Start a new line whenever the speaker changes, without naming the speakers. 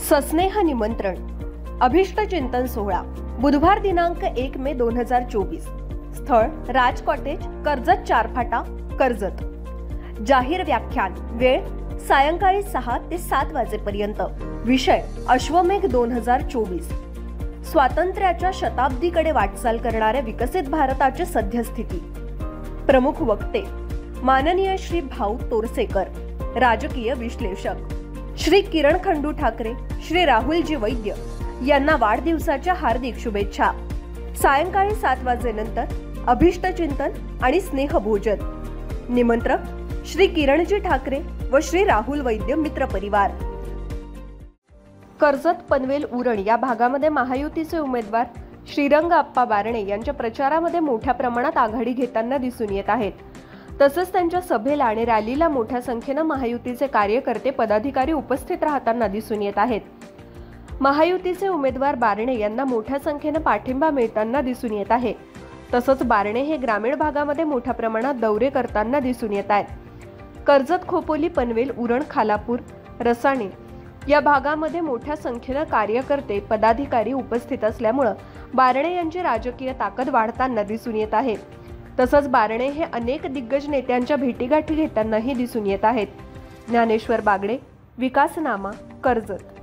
सस्नेह निमंत्रण अभिष्ट चिंतन सोहळा बुधवार दिनांक 1 मे 2024। स्थळ राज कॉटेज, कर्जत, चारफाटा, कर्जत। जाहीर व्याख्यान वेळ सायंकाळी 6 ते 7 वाजेपर्यंत। विषय अश्वमेघ 2024। स्वातंत्र्याच्या शताब्दीकडे वाटचाल करणाऱ्या विकसित भारताची सद्यस्थिती। प्रमुख वक्ते माननीय श्री भाऊ तोरसेकर, राजकीय विश्लेषक श्री किरण खंडू ठाकरे, श्री राहुलजी वैद्य यांना वाढदिवसाच्या हार्दिक शुभेच्छा। सायंकाळी 7 वाजेनंतर अभिष्ट चिंतन आणि स्नेहभोजन। निमंत्रक श्री किरणजी ठाकरे व श्री राहुल वैद्य मित्र परिवार। कर्जत, पनवेल, उरण या भागामध्ये महायुतीचे उमेदवार श्रीरंग आप्पा बारणे यांच्या प्रचारामध्ये मोठ्या प्रमाणात आघाडी घेताना दिसून येत आहेत। तसंच त्यांच्या सभेला आणि रॅलीला मोठ्या संख्येने महायुतीचे कार्यकर्ते, पदाधिकारी उपस्थित राहताना दिसून येत आहेत। महायुतीचे उमेदवार बारणे यांना मोठ्या संख्येने पाठिंबा मिळताना दिसून येत आहे। तसंच बारणे हे ग्रामीण भागामध्ये मोठ्या प्रमाणात दौरे करताना दिसून येत आहेत। कर्जत, खोपोली, पनवेल, उरण, खालापूर, रसाणे या भागामध्ये मोठ्या संख्येने कार्यकर्ते, पदाधिकारी उपस्थित असल्यामुळे बारणे यांची राजकीय ताकद वाढताना दिसून येत आहे। तसंच बारणे हे अनेक दिग्गज नेत्यांच्या भेटीगाठी घेतानाही दिसून येत आहेत। ज्ञानेश्वर बागडे, विकासनामा, कर्जत।